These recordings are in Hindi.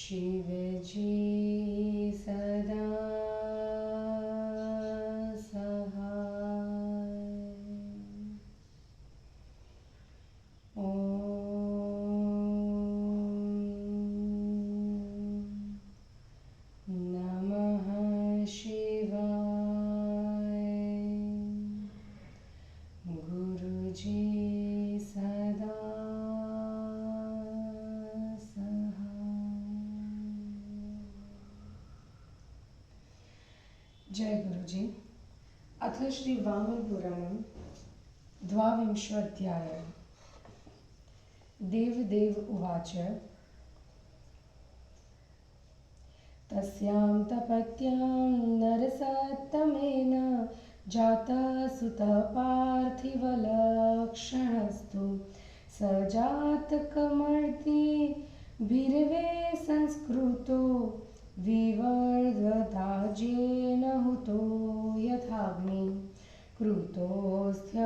शिवजी सदा सहाय। नमः शिवाय। गुरुजी सदा जय गुरुजी। अथ श्री वामन पुराणं द्वाविंशोऽध्यायः। देवदेव उवाच तस्यां तपत्यां नरसत्तमेन जातः सुतः पार्थिवलक्षणस्तु स जातकमर्ति भीरवे संस्कृतो विवर्धताजेन हुतो यथाग्नि कृतोऽस्थ्य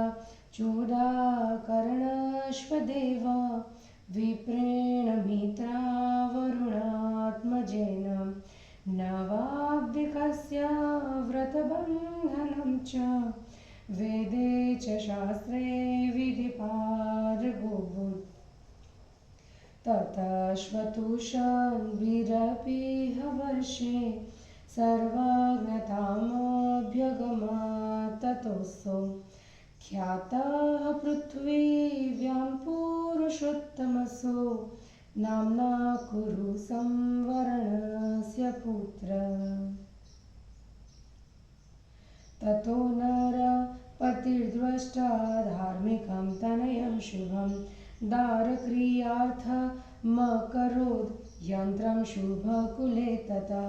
चूडाकर्णश्वदेव विप्रेण मित्रा वरुणात्मजेन नवाब्धिकस्य व्रतबन्धनं च वेदे च शास्त्रे विधिपादगोभूत् ततश्वतुषाभिरपि वर्षे सर्वज्ञतामभ्यगमात् ततोऽसौ ख्यातः पृथ्वीव्यां पुरुषोत्तमसो नाम्ना कुरु संवरणस्य पुत्र। ततो नरपतिर्दृष्टा धार्मिकं तनयं शुभं दारक्रियार्थमकरोद् यन्त्रं शुभकुले ततः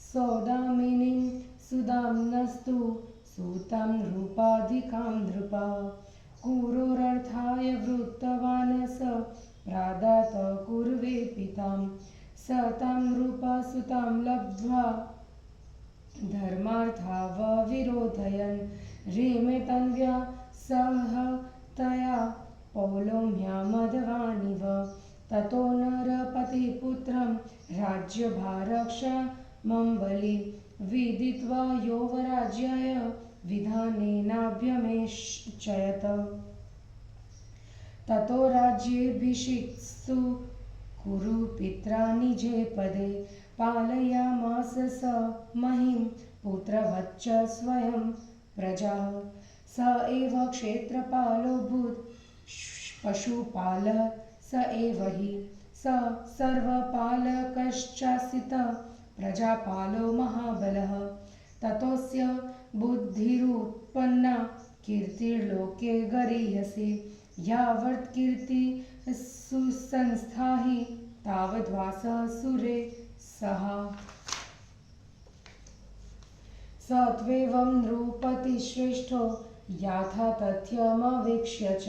सौदामिनीं सुदाम्नस्तु सूतं नृपाधिकां नृपा कुरोरर्थाय वृत्तवान् स प्रादात कुर्वे पितां स तां नृपसुतां लब्ध्वा धर्मार्थावविरोधयन् रेमे तन्व्या सह तया पौलोम्यामदवानिव। ततो नरपतिपुत्रं राज्यभारक्षमं बलि विदित्वा यौवराज्याय विधानेनाभ्यमेष्यत। ततो राज्येऽभिषिक्तस्तु कुरु पित्रा निजे पदे पालयामास स महीं पुत्रवच्च स्वयं प्रजाः स एव क्षेत्रपालोऽभूत् पशुपालः स एव हि स सर्वपालकश्चासीत् प्रजापालो महाबलः। ततोऽस्य बुद्धिरुत्पन्ना कीर्तिर्लोके गरीयसी यावत् कीर्तिः सुसंस्था हि तावद्वासः सुरे सः। स त्वेवं नृपतिश्रेष्ठो याथा तथ्यमवेक्ष्य च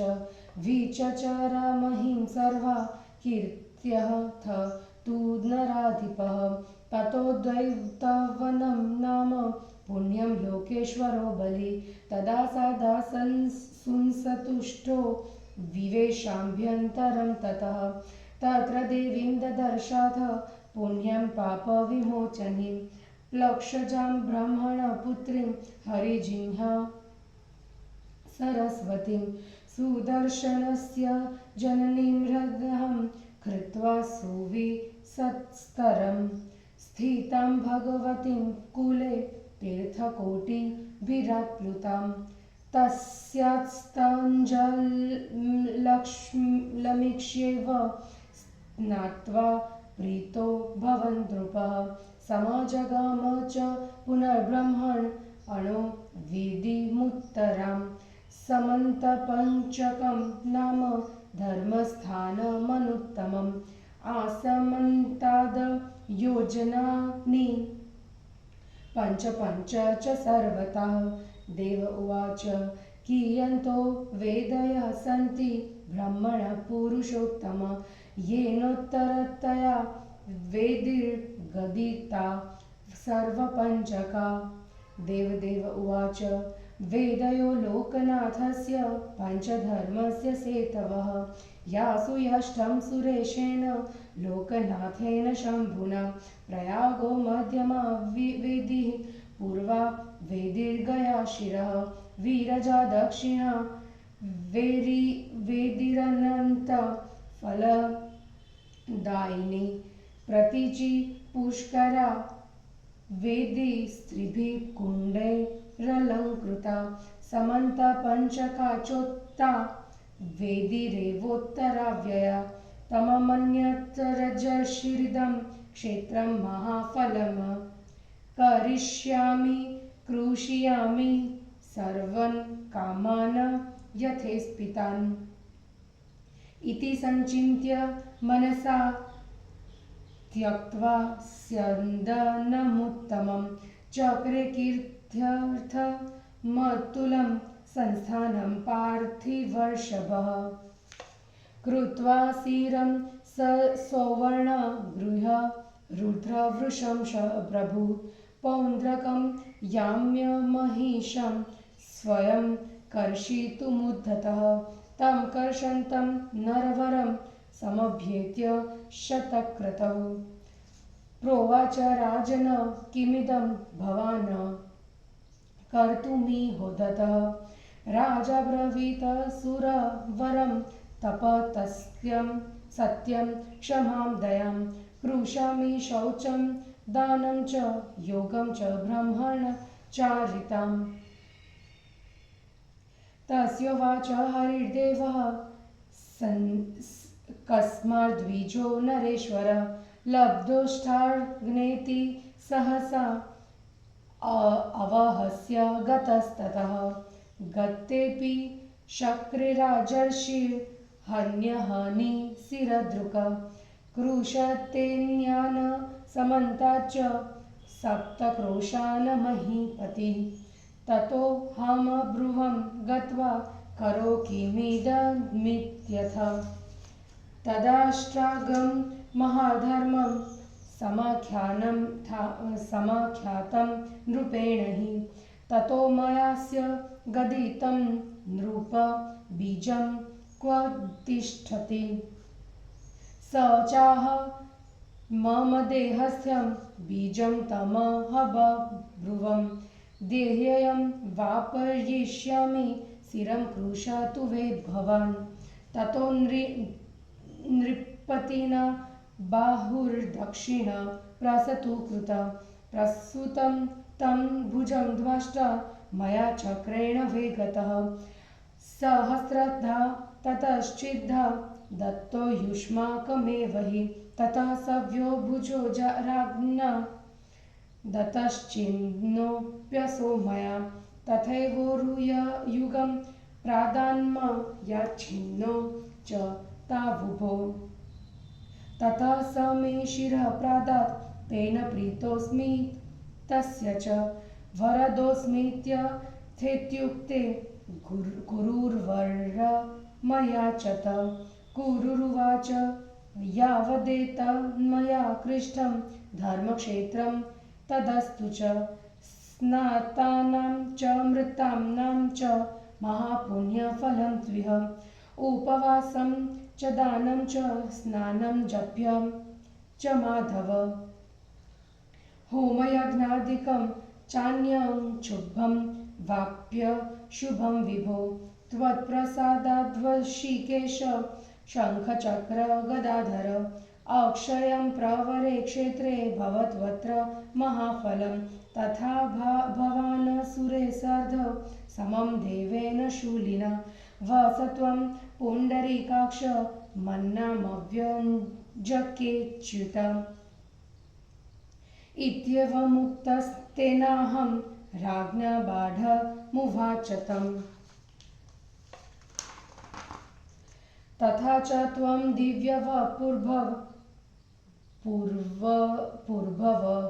विचचर महीं सर्वा कीर्त्यथ तु नराधिपः। ततो दैवतवनं नाम पुण्यं लोकेश्वरो बलि तदा सदा सुसंतुष्टो विवेशाभ्यन्तरं ततः तत्र देवीं ददर्शाथ पुण्यं पापविमोचनीं प्लक्षजां ब्रह्मणपुत्रीं हरिजिह्वा सरस्वतीं सुदर्शनस्य जननीं हृदयं कृत्वा सुविसत्स्तरं स्थितां भगवतीं कुले तीर्थकोटिभिराप्लुतां तस्यास्तञ्जलमीक्ष्यैव स्नात्वा प्रीतो भवन् नृपः समाजगाम च पुनर्ब्रह्मण अणो विधिमुत्तरां समन्तपञ्चकं नाम धर्मस्थानमनुत्तमम् आसमन्ताद् योजनानि पञ्च च सर्वतः। देव उवाच कियन्तो वेदयः सन्ति ब्रह्मणः पुरुषोत्तम येनोत्तरतया वेदिर्गदिता सर्वपञ्चका। देवदेव उवाच वेदयो लोकनाथस्य पञ्चधर्मस्य सेतवः यासु यष्टं सुरेशेन लोकनाथेन शम्भुना प्रयागो मध्यमा वेदिः पूर्वा वेदिर्गया शिरः विरजा दक्षिणा वेदिरनन्त फलदायिनी प्रतीचि पुष्करा वेदी स्त्रिभिः कुण्डैरलङ्कृता समन्तपञ्चकाचोत्ता वेदिरेवोत्तराव्यया तममन्यतरजशीर्दं क्षेत्रं महाफलम् करिष्यामि कृषियामि सर्वन् कामान् यथेष्पितान् इति सञ्चिन्त्य मनसा त्यक्त्वा स्यन्दनमुत्तमं चक्रे कीर्त्यर्थमतुलं संस्थानं पार्थिवर्षभः कृत्वा शिरं सौवर्ण गृह रुद्रवृषं प्रभु पौन्द्रकं याम्यमहिषं स्वयं कर्षितुमुद्धतः तं कर्षन्तं नरवरं समभ्येत्य शतक्रतौ प्रोवाच राजन किमिदं भवान् कर्तुमिहोदतः राजा ब्रवीत सुरवरं तपतस्त्यं सत्यं क्षमां दयां कृषामि शौचं दानं च योगं च ब्रह्मणचारिताम् तस्योवाच हरिर्देवः कस्माद्विजो नरेश्वर लब्धोष्ठाग्नेति सहसा अवहस्य गतस्ततः गतेऽपि शक्रिराजर्षिर्हन्यहनि शिरदृक् कृशतेऽन्यान् समन्ताच्च सप्तक्रोशान् महीपतिः ततो हमब्रुवं गत्वा करो किमिदमित्यथ तदाष्ट्रागं महाधर्मं समाख्यातं नृपेण हि ततो मयास्य गदितं नृप बीजं क्व तिष्ठति स चाह मम देहस्थ्यं बीजं तमहब्रुवं देह्यं वापयिष्यामि शिरं कृषतु वे भवान् ततो नृपतिना बाहुर्दक्षिण प्रसतु कृत प्रसुतं तं भुजं द्वाष्टा मया चक्रेण वेगतः सहस्रधा ततश्चिद्धा दत्तो युष्माकमेव हि ततः सव्यो भुजो राज्ञा दतश्चिन्नोऽप्यसो मया तथैवोरुयुगं प्रादान्म याच्छिन्नो च तावुभो ततः स मे शिरः प्रादात् तेन प्रीतोऽस्मि तस्य च वरदोऽस्मीत्यथेत्युक्ते गुरुर्वर मयाचत कुरुरुवाच यावदेतन्मया कृष्टं धर्मक्षेत्रं तदस्तु च स्नातानां च मृतानां च महापुण्यफलं त्विह उपवासं च दानं च स्नानं जप्यं च माधव होमयज्ञादिकं चान्यं शुभं वाप्य शुभं विभो त्वत्प्रसादाद्वशिकेश शङ्खचक्र गदाधर अक्षयं प्रवरे क्षेत्रे भवत्वत्र महाफलं तथा भवान् सुरे सार्ध समं देवेन शूलिना वसत्वं पुण्डरीकाक्ष मन्नामव्यञ्जकेच्युत इत्येवमुक्तस्तेनाहं राज्ञा बाढमुवाचतम् तथा च त्वं दिव्यवपुर्भव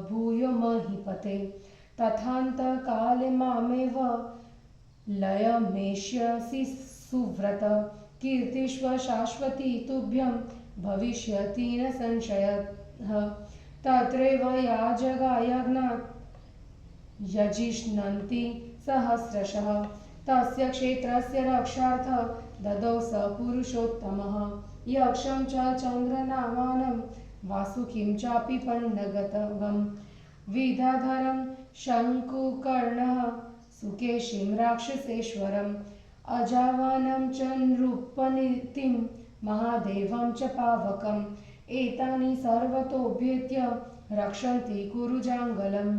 भूयो महीपते तथान्तकाले मामेव लयमेष्यसि सुव्रत कीर्तिष्व शाश्वती तुभ्यं भविष्यति न संशयः तत्रैव याजगायज्ञात् यजिष्णन्ति सहस्रशः तस्य क्षेत्रस्य रक्षार्थ ददौ स पुरुषोत्तमः यक्षं च चन्द्रनामानं वासुकिं चापि पन्नगतवं विद्याधरं शङ्कुकर्णः सुकेशिं राक्षसेश्वरम् अजावानं च नृपनीतिं महादेवं च पावकम् एतानि सर्वतोऽभ्येत्य रक्षन्ति कुरुजाङ्गलम्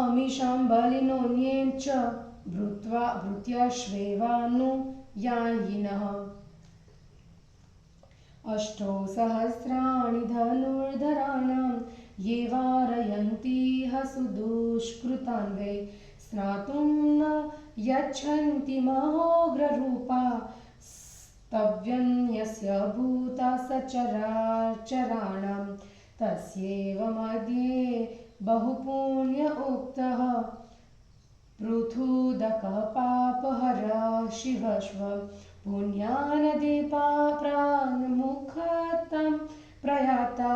अमीशां बलिनोऽन्ये च भृत्याश्वेवानुयायिनः अष्टौ सहस्राणि धनुर्धराणां ये वारयन्ति सुदुष्कृतान् वै स्नातुं न यच्छन्ति महोग्ररूपा स्तव्यन्यस्य भूता सचराचराणां तस्यैव मध्ये बहुपुण्य उक्तः पृथुदकः पापहरः शिवश्व पुण्यानदीपाप्रान्मुखतं प्रयाता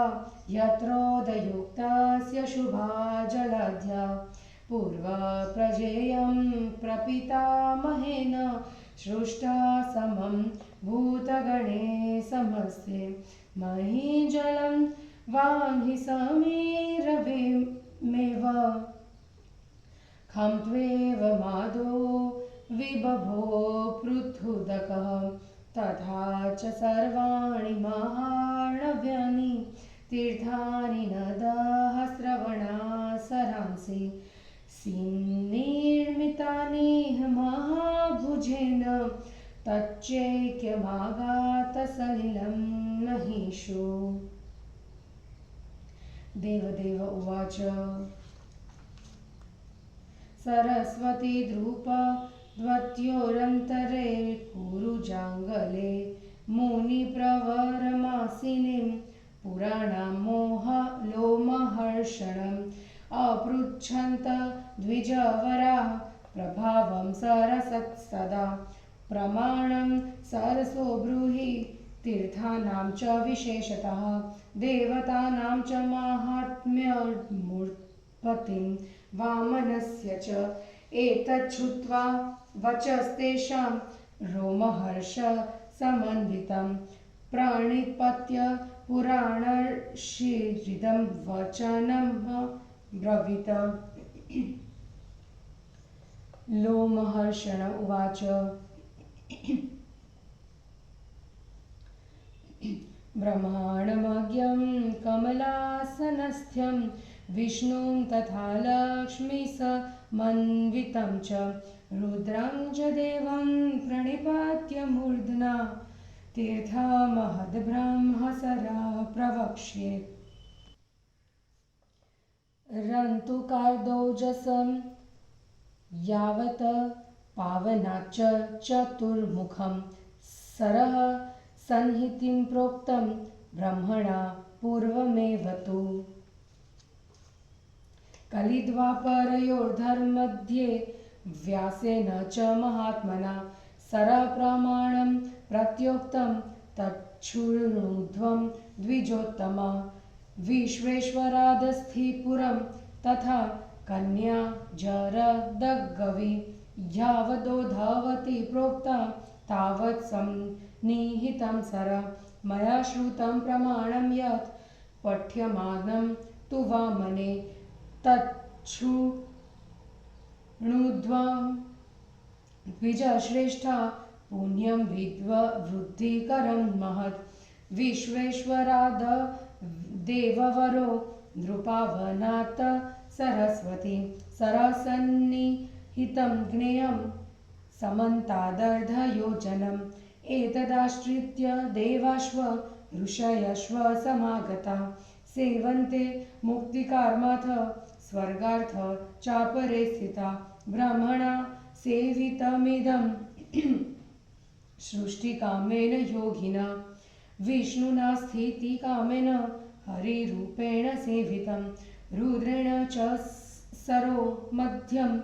यत्रोदयुक्तस्य शुभा जलध्या पूर्वप्रजेयं प्रपितामहेन सृष्टा समं भूतगणे समस्ते महीजलं वाहि समीरवेमेव खं त्वेव मादो विबभो पृथुदकः तथा च सर्वाणि महार्णव्यानि तीर्थानि नदः श्रवणासरांसि निर्मितानि महाभुजेन तच्चैक्यमागातसलिलं महिषो देवदेव उवाच सरस्वती द्रुपद्वत्योरन्तरे कुरुजाङ्गले मुनिप्रवरमासिनीं पुराणां लोमहर्षणम् अपृच्छन्त द्विजवराः प्रभावं सरसत्सदा प्रमाणं सरसो ब्रूहि तीर्थानां च विशेषतः देवतानां च माहात्म्यमुत्पत्तिं वामनस्य च एतच्छ्रुत्वा वचस्तेषां रोमहर्षसमन्वितं प्रणिपत्य पुराणशीर्षितं वचनं ब्रवीत लोमहर्षण उवाच ब्रह्माण्डमज्ञं कमलासनस्थ्यं विष्णुं तथा लक्ष्मीसमन्वितं च रुद्रं च देवं प्रणिपात्य मूर्ध्ना तीर्थमहद्ब्रह्मसरा प्रवक्ष्ये रन्तुकार्दौजसं यावत् पावनाच्च चतुर्मुखं सरः संहितिं प्रोक्तं ब्रह्मणा पूर्वमेव तु कलिद्वापरयोर्धर्मध्ये व्यासेन च महात्मना सरप्रमाणं प्रत्योक्तं तच्छृणुध्वं द्विजोत्तमा विश्वेश्वरादस्थिपुरं तथा कन्या जरदगवी यावदोधावती प्रोक्ता तावत् सन्निहितं सर मया श्रुतं प्रमाणं यत् पठ्यमानं तु वामने तच्छृणुध्वं द्विजश्रेष्ठा पुण्यं वृद्धिकरं महत् विश्वेश्वराद देववरो नृपावनात् सरस्वती सरसन्निहितं ज्ञेयं समन्तादर्धयोजनम् एतदाश्रित्य देवाश्व ऋषयश्व समागता सेवन्ते मुक्तिकार्माथ स्वर्गार्थ चापरे स्थिता ब्रह्मणा सेवितमिदं सृष्टिकामेन योगिना विष्णुना स्थितिकामेन हरिरूपेण सेवितं रुद्रेण च सरो मध्यं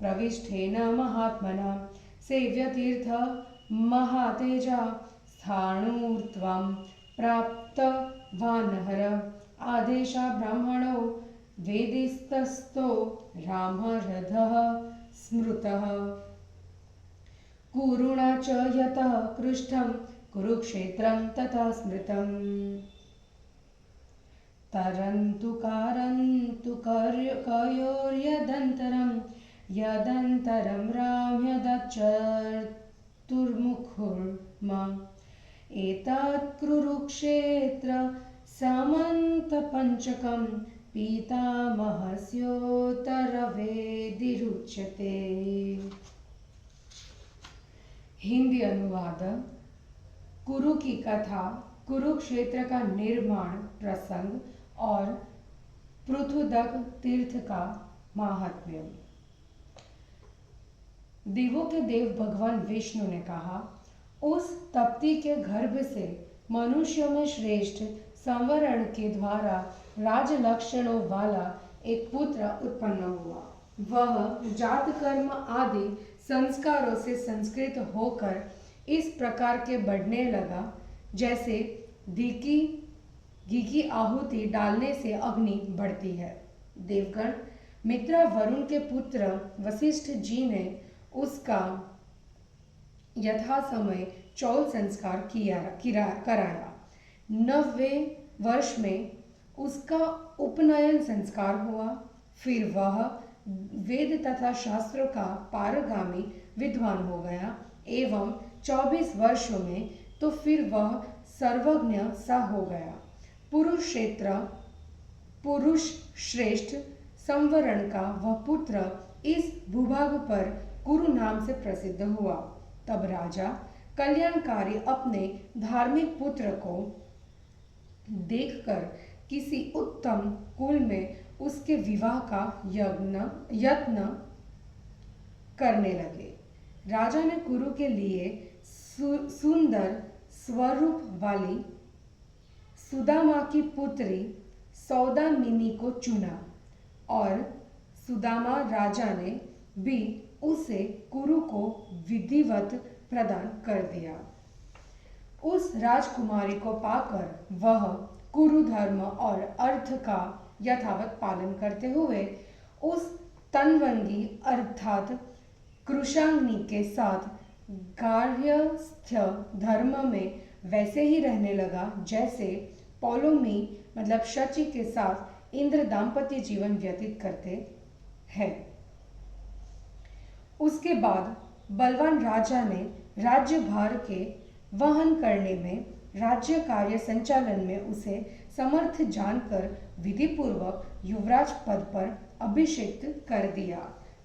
प्रविष्टेन महात्मना सेव्यतीर्थ महातेजा स्थाणुर्त्वं प्राप्तवानहर आदेशा ब्राह्मणो वेदिस्तस्थो रामरथः स्मृतः कुरुणा च यतः कृष्णं कुरुक्षेत्रं तथा स्मृतम्। तरन्तु कारन्तु कयोर्यदन्तरं यदन्तरं राम्यदक्षर्तुर्मुखुर्म एतत् कुरुक्षेत्र समन्तपञ्चकं पीतामहस्योत्तरवेदिरुच्यते। हिंदी अनुवाद। कुरु की कथा, कुरुक्षेत्र का निर्माण प्रसंग और पृथुदक तीर्थ का महात्म्य। देवों के देव भगवान विष्णु ने कहा, उस तप्ती के गर्भ से मनुष्यों में श्रेष्ठ संवरण के द्वारा राज लक्षणों वाला एक पुत्र उत्पन्न हुआ। वह जात कर्म आदि संस्कारों से संस्कृत होकर इस प्रकार के बढ़ने लगा जैसे घी की आहुति डालने से अग्नि बढ़ती है। देवगण मित्रा वरुण के पुत्र वशिष्ठ जी ने उसका यथा समय चौल संस्कार कराया। 9वें वर्ष में उसका उपनयन संस्कार हुआ। फिर वह वेद तथा शास्त्रों का पारगामी विद्वान हो गया एवं 24 वर्षों में तो फिर वह सर्वज्ञ सा हो गया। पुरुष श्रेष्ठ संवरण का वह पुत्र इस भूभाग पर कुरु नाम से प्रसिद्ध हुआ। तब राजा कल्याणकारी अपने धार्मिक पुत्र को देखकर किसी उत्तम कुल में उसके विवाह का यत्न करने लगे। राजा ने कुरु के लिए सुंदर स्वरूप वाली सुदामा की पुत्री सौदामिनी को चुना और सुदामा राजा ने भी उसे कुरु को विधिवत प्रदान कर दिया। उस राजकुमारी को पाकर वह कुरु धर्म और अर्थ का यथावत पालन करते हुए उस तनवंगी अर्थात कृशांगनी के साथ गार्हस्थ्य धर्म में वैसे ही रहने लगा जैसे पौलोमी मतलब शची के साथ इंद्र दाम्पत्य जीवन व्यतीत करते हैं। उसके बाद बलवान राजा ने राज्यभार के वहन करने में, राज्य कार्य संचालन में उसे समर्थ जानकर विधिपूर्वक युवराज पद पर अभिषिक्त कर दिया।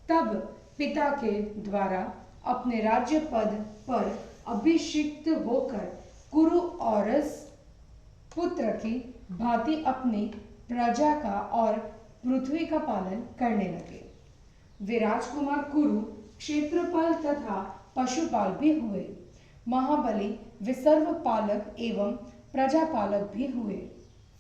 तब पिता के द्वारा अपने राज्य पद पर अभिषिक्त होकर कुरु औरस पुत्र की भांति अपनी प्रजा का और पृथ्वी का पालन करने लगे। वे राजकुमार कुरु क्षेत्रपाल तथा पशुपाल भी हुए। महाबली वे सर्वपालक एवं प्रजापालक भी हुए।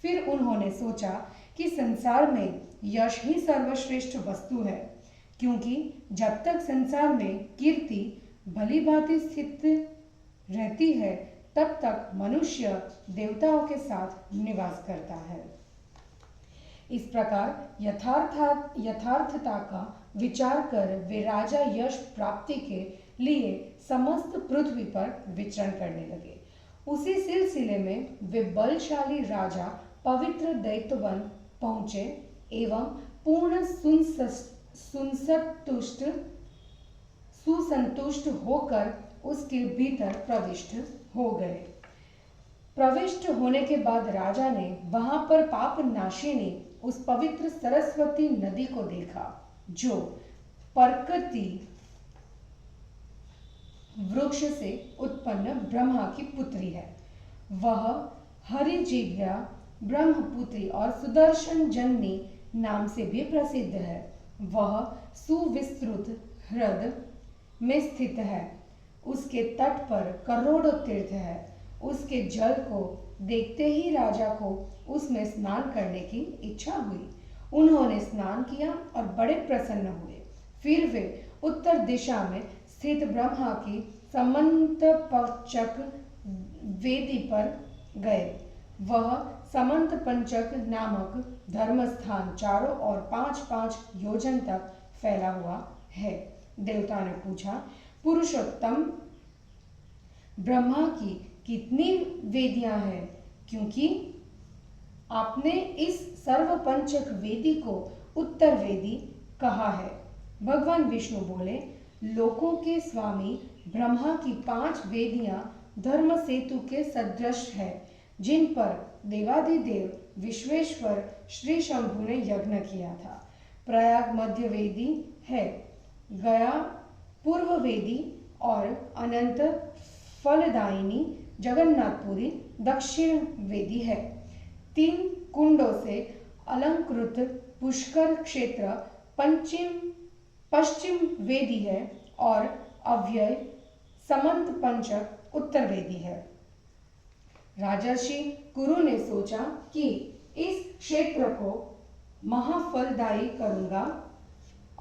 फिर उन्होंने सोचा कि संसार में यश ही सर्वश्रेष्ठ वस्तु है, क्योंकि जब तक संसार में कीर्ति भली भांति स्थित रहती है तब तक मनुष्य देवताओं के साथ निवास करता है। इस प्रकार यथार्थता का विचार कर वे राजा यश प्राप्ति के लिए समस्त पृथ्वी पर विचरण करने लगे। उसी सिलसिले में वे बलशाली राजा पवित्र दैत्यवन पहुंचे एवं पूर्ण सुसंतुष्ट होकर उसके भीतर प्रविष्ट हो गए। प्रविष्ट होने के बाद राजा ने वहां पर पाप नाशिनी उस पवित्र सरस्वती नदी को देखा जो परकती वृक्ष से उत्पन्न ब्रह्मा की पुत्री है। वह हरिजिह्या ब्रह्मपुत्री और सुदर्शन जननी नाम से भी प्रसिद्ध है। वह सुविस्तृत हृदय में स्थित है। उसके तट पर करोड़ों तीर्थ है। उसके जल को देखते ही राजा को उसमें स्नान करने की इच्छा हुई। उन्होंने स्नान किया और बड़े प्रसन्न हुए। फिर वे उत्तर दिशा में स्थित ब्रह्मा की समंतपंचक वेदी पर गए। वह समंतपंचक नामक धर्मस्थान चारों ओर 5-5 योजन तक फैला हुआ है। देवता ने पूछा, पुरुषोत्तम, ब्रह्मा की कितनी वेदियां हैं, क्योंकि आपने इस सर्वपंचक वेदी को उत्तर वेदी कहा है। भगवान विष्णु बोले, लोकों के स्वामी ब्रह्मा की 5 वेदियां धर्म सेतु के सदृश है, जिन पर देवाधिदेव विश्वेश्वर श्री शंभु ने यज्ञ किया था। प्रयाग मध्य वेदी है, गया पूर्व वेदी और अनंत फलदायिनी जगन्नाथपुरी दक्षिण वेदी है। 3 कुंडों से अलंकृत पुष्कर क्षेत्र पश्चिम वेदी है और अव्यय समंत पंचक उत्तर वेदी है। राजर्षि कुरु ने सोचा कि इस क्षेत्र को महाफलदायी करूंगा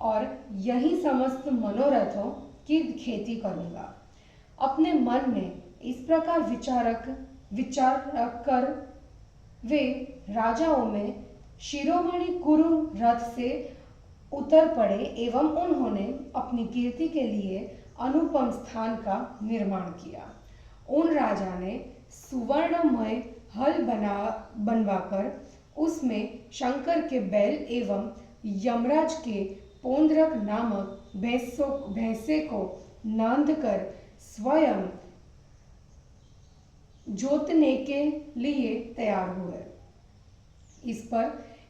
और यही समस्त मनोरथों की खेती करूंगा। अपने मन में इस प्रकार विचार कर वे राजाओं में शिरोमणि कुरु रथ से उतर पड़े एवं उन्होंने अपनी कीर्ति के लिए अनुपम स्थान का निर्माण किया। उन राजा ने सुवर्णमय हल बनवाकर उसमें शंकर के बैल एवं यमराज के पोंद्रक नामक भैंसे को नांदकर स्वयं जोतने के लिए तैयार हुए। इस पर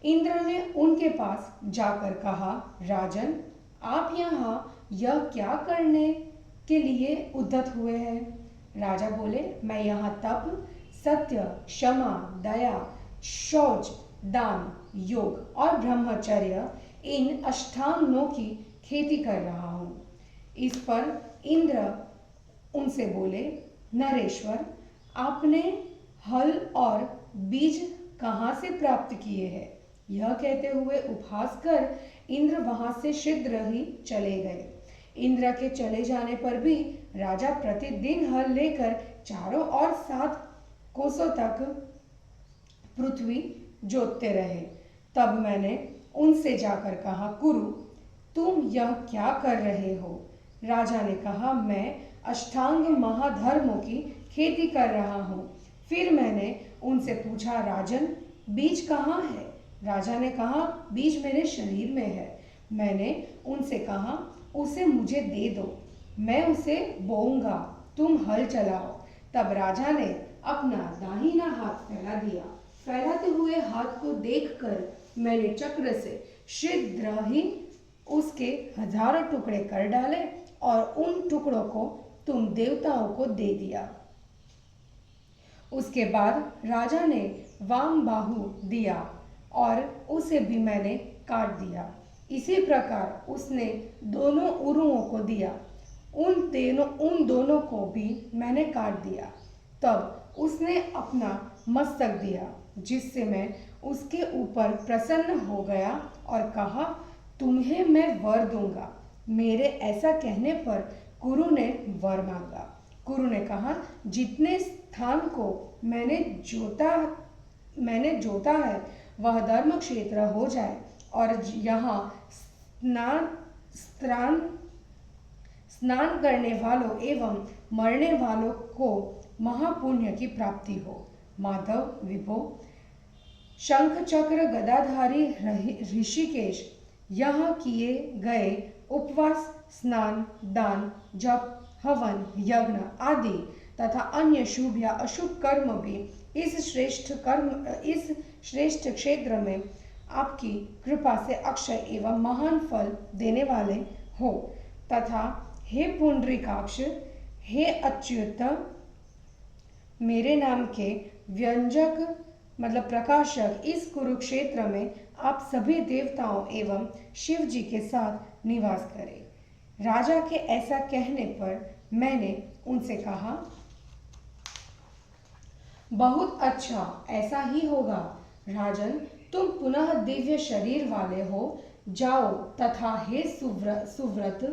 इंद्र ने उनके पास जाकर कहा, राजन, आप यहाँ यह क्या करने के लिए उद्यत हुए हैं? राजा बोले, मैं यहाँ तप, सत्य, क्षमा, दया, शौच, दान, योग और ब्रह्मचर्य इन अष्टांगों की खेती कर रहा हूँ। इस पर इंद्र उनसे बोले, नरेश्वर, आपने हल और बीज कहाँ से प्राप्त किए हैं? यह कहते हुए उपहास कर इंद्र वहां से शीघ्र ही चले गए। इंद्र के चले जाने पर भी राजा प्रतिदिन हल लेकर चारों ओर 7 कोसों तक पृथ्वी जोतते रहे। तब मैंने उनसे जाकर कहा, कुरु, तुम यह क्या कर रहे हो? राजा ने कहा, मैं अष्टांग महाधर्मों की खेती कर रहा हूँ। फिर मैंने उनसे पूछा, राजन, बीज कहाँ है? राजा ने कहा, बीज मेरे शरीर में है। मैंने उनसे कहा, उसे मुझे दे दो, मैं उसे बोऊंगा, तुम हल चलाओ। तब राजा ने अपना दाहिना हाथ फैला दिया। फैलाते हुए हाथ को देखकर मैंने चक्र से शीघ्र ही उसके 1000 टुकड़े कर डाले और उन टुकड़ों को तुम देवताओं को दे दिया। उसके बाद राजा ने वाम बाहु दिया और उसे भी मैंने काट दिया। इसी प्रकार उसने दोनों उरुओं को दिया, उन दोनों को भी मैंने काट दिया। तब उसने अपना मस्तक दिया, जिससे मैं उसके ऊपर प्रसन्न हो गया और कहा, तुम्हें मैं वर दूंगा। मेरे ऐसा कहने पर कुरु ने वर मांगा। कुरु ने कहा, जितने स्थान को मैंने जोता है वह धर्म क्षेत्र हो जाए और यहाँ स्नान करने वालों एवं मरने वालों को महापुण्य की प्राप्ति हो। माधव विभो, शंख चक्र गदाधारी ऋषिकेश यहाँ किए गए उपवास, स्नान, दान, जप, हवन, यज्ञ आदि तथा अन्य शुभ या अशुभ कर्म भी इस श्रेष्ठ क्षेत्र में आपकी कृपा से अक्षय एवं महान फल देने वाले हो। तथा हे पुंडरीकाक्ष, हे अच्युत, मेरे नाम के व्यंजक मतलब प्रकाशक, इस कुरुक्षेत्र में आप सभी देवताओं एवं शिव जी के साथ निवास करें। राजा के ऐसा कहने पर मैंने उनसे कहा, बहुत अच्छा, ऐसा ही होगा। राजन, तुम पुनः दिव्य शरीर वाले हो, जाओ तथा हे सुव्रत,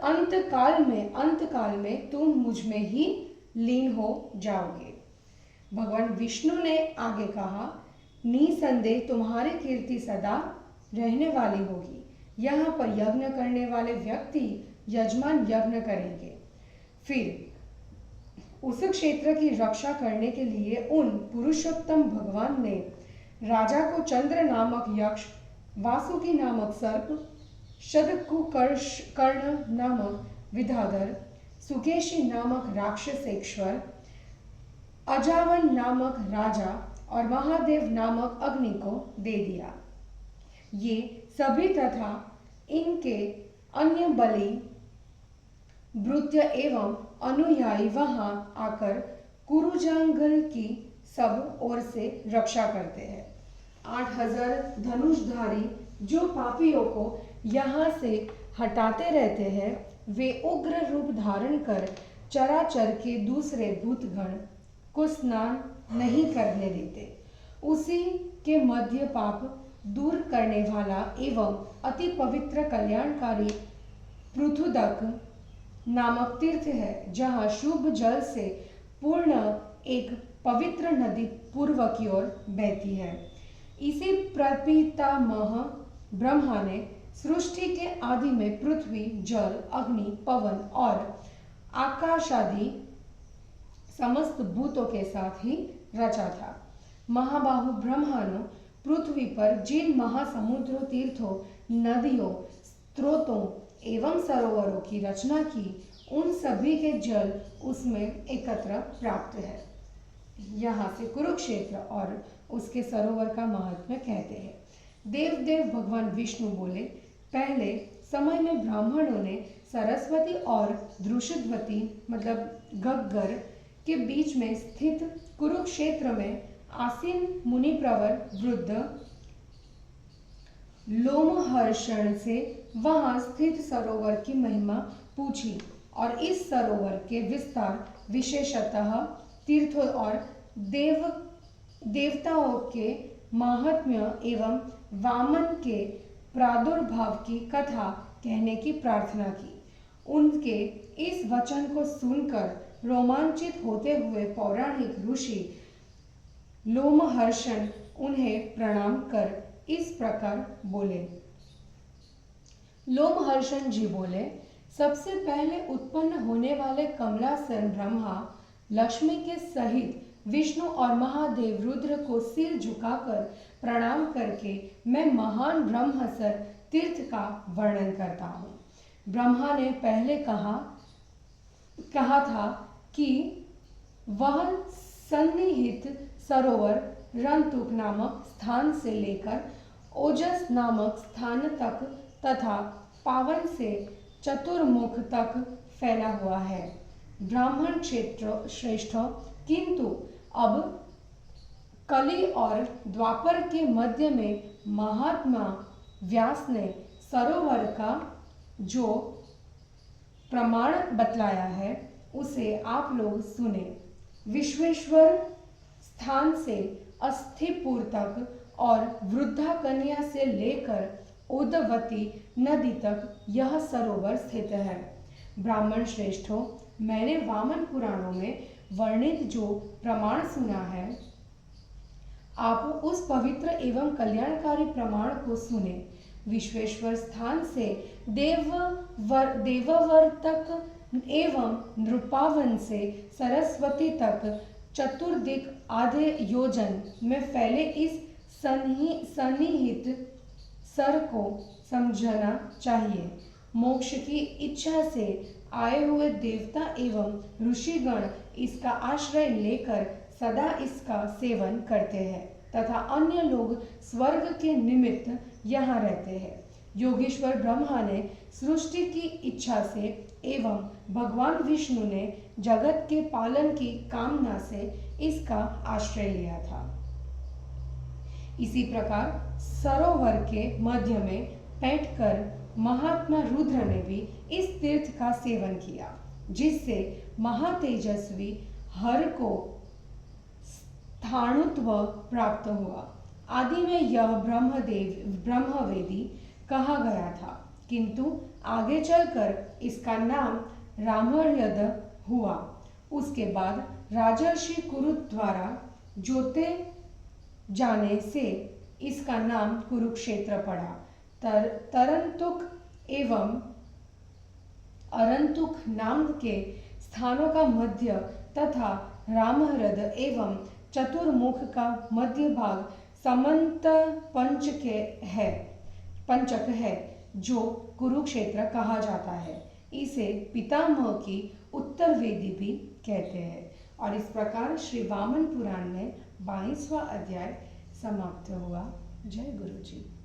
अंत काल में तुम मुझ में ही लीन हो जाओगे। भगवान विष्णु ने आगे कहा, निसंदेह तुम्हारी कीर्ति सदा रहने वाली होगी। यहाँ पर यज्ञ करने वाले व्यक्ति यजमान यज्ञ करेंगे। फिर उस क्षेत्र की रक्षा करने के लिए उन पुरुषोत्तम भगवान ने राजा को चंद्र नामक यक्ष, वासुकी नामक सर्प, शतकुकर्ण नामक विद्याधर, सुकेशी नामक राक्षसेश्वर, अजावन नामक राजा और महादेव नामक अग्नि को दे दिया। ये सभी तथा इनके अन्य बलि, भृत्य एवं अनुयायी वहां आकर कुरुजांगल की सब ओर से रक्षा करते हैं। 8000 धनुषधारी जो पापियों को यहाँ से हटाते रहते हैं, वे उग्र रूप धारण कर चराचर के दूसरे भूतगण को स्नान नहीं करने देते। उसी के मध्य पाप दूर करने वाला एवं अति पवित्र कल्याणकारी पृथुदक नामक तीर्थ है, जहाँ शुभ जल से पूर्ण एक पवित्र नदी पूर्व की ओर बहती है। इसी प्रपितामह ब्रह्मा ने सृष्टि के आदि में पृथ्वी, जल, अग्नि, पवन और आकाश आदि समस्त भूतों के साथ ही रचा था। महाबाहु ब्रह्मा ने पृथ्वी पर जिन महासमुद्रों, तीर्थों, नदियों, स्रोतों एवं सरोवरों की रचना की, उन सभी के जल उसमें एकत्र प्राप्त है। यहाँ से कुरुक्षेत्र और उसके सरोवर का महात्म्य कहते हैं। देव भगवान विष्णु बोले, पहले समय में ब्राह्मणों ने सरस्वती और द्रुषद्वती मतलब गग्गर के बीच में स्थित कुरुक्षेत्र में आसीन मुनिप्रवर वृद्ध लोमहर्षण से वहां स्थित सरोवर की महिमा पूछी और इस सरोवर के विस्तार, विशेषतः तीर्थों और देवताओं के महात्म्य एवं वामन के प्रादुर्भाव की कथा कहने की प्रार्थना की। उनके इस वचन को सुनकर रोमांचित होते हुए पौराणिक ऋषि लोमहर्षण उन्हें प्रणाम कर इस प्रकार बोले। लोमहर्षण जी बोले, सबसे पहले उत्पन्न होने वाले कमलासन ब्रह्मा लक्ष्मी के सहित विष्णु और महादेव रुद्र को सिर झुकाकर प्रणाम करके मैं महान ब्रह्मसर तीर्थ का वर्णन करता हूँ। ब्रह्मा ने पहले कहा था कि वह सन्निहित सरोवर रंतुक नामक स्थान से लेकर ओजस नामक स्थान तक तथा पावन से चतुर्मुख तक फैला हुआ है। ब्राह्मण क्षेत्र श्रेष्ठ, किंतु अब कली और द्वापर के मध्य में महात्मा व्यास ने सरोवर का जो प्रमाण बतलाया है उसे आप लोग सुने। विश्वेश्वर स्थान से अस्थिपुर तक और वृद्धा कन्या से लेकर उदवती नदी तक यह सरोवर स्थित है। ब्राह्मण श्रेष्ठों, मैंने वामन पुराणों में वर्णित जो प्रमाण सुना है, आप उस पवित्र एवं कल्याणकारी प्रमाण को सुने। विश्वेश्वर स्थान से देववर तक एवं नृपावन से सरस्वती तक चतुर्दिक आधे योजन में फैले इस सन्निहित सर को समझना चाहिए। मोक्ष की इच्छा से आए हुए देवता एवं ऋषिगण इसका आश्रय लेकर सदा इसका सेवन करते हैं तथा अन्य लोग स्वर्ग के निमित्त यहाँ रहते हैं। योगेश्वर ब्रह्मा ने सृष्टि की इच्छा से एवं भगवान विष्णु ने जगत के पालन की कामना से इसका आश्रय लिया था। इसी प्रकार सरोवर के मध्य में बैठकर महात्मा रुद्र ने भी इस तीर्थ का सेवन किया, जिससे महातेजस्वी हर को स्थाणुत्व प्राप्त हुआ। आदि में यह ब्रह्मवेदी कहा गया था, किंतु आगे चलकर इसका नाम रामर्यद हुआ। उसके बाद राजर्षि कुरु द्वारा जोते जाने से इसका नाम कुरुक्षेत्र पड़ा। तरंतुक एवं अरंतुक नाम के स्थानों का मध्य तथा रामहृद एवं चतुर्मुख का मध्य भाग समंत पंचक है जो कुरुक्षेत्र कहा जाता है। इसे पितामह की उत्तर वेदी भी कहते हैं। और इस प्रकार श्री वामन पुराण में 22वां अध्याय समाप्त हुआ। जय गुरु जी।